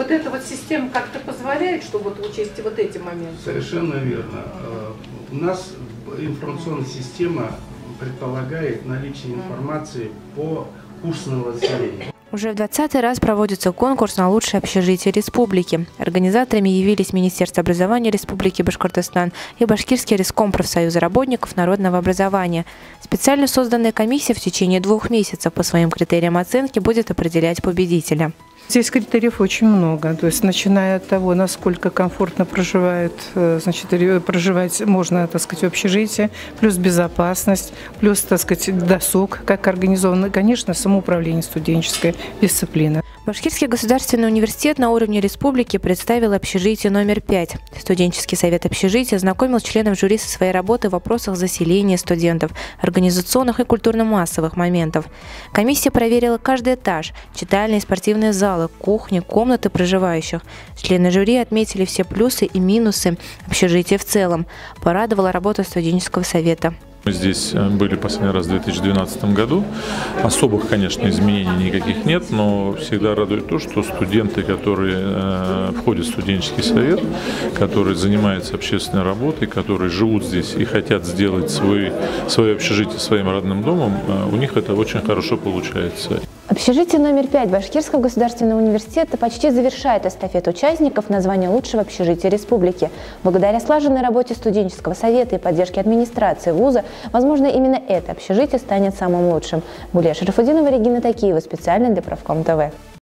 Вот эта вот система как-то позволяет, чтобы вот учесть вот эти моменты? Совершенно верно. У нас информационная система предполагает наличие информации по курсному населению. Уже в 20-й раз проводится конкурс на лучшее общежитие республики. Организаторами явились Министерство образования Республики Башкортостан и Башкирский райком профсоюза работников народного образования. Специально созданная комиссия в течение 2 месяцев по своим критериям оценки будет определять победителя. Здесь критериев очень много, то есть начиная от того, насколько комфортно проживать можно, так сказать, в общежитии, плюс безопасность, плюс, так сказать, досуг, как организовано, конечно, самоуправление, студенческая дисциплина. Башкирский государственный университет на уровне республики представил общежитие номер 5. Студенческий совет общежития знакомил членов жюри со своей работой в вопросах заселения студентов, организационных и культурно-массовых моментов. Комиссия проверила каждый этаж, читальные и спортивные залы, кухни, комнаты проживающих. Члены жюри отметили все плюсы и минусы общежития в целом. Порадовала работа студенческого совета. Мы здесь были последний раз в 2012 году. Особых, конечно, изменений никаких нет, но всегда радует то, что студенты, которые входят в студенческий совет, которые занимаются общественной работой, которые живут здесь и хотят сделать свое общежитие своим родным домом, у них это очень хорошо получается. Общежитие номер 5 Башкирского государственного университета почти завершает эстафету участников на звание лучшего общежития республики. Благодаря слаженной работе студенческого совета и поддержке администрации вуза, возможно, именно это общежитие станет самым лучшим. Гулия Шарафудинова, Регина Такиева, специально для Правком ТВ.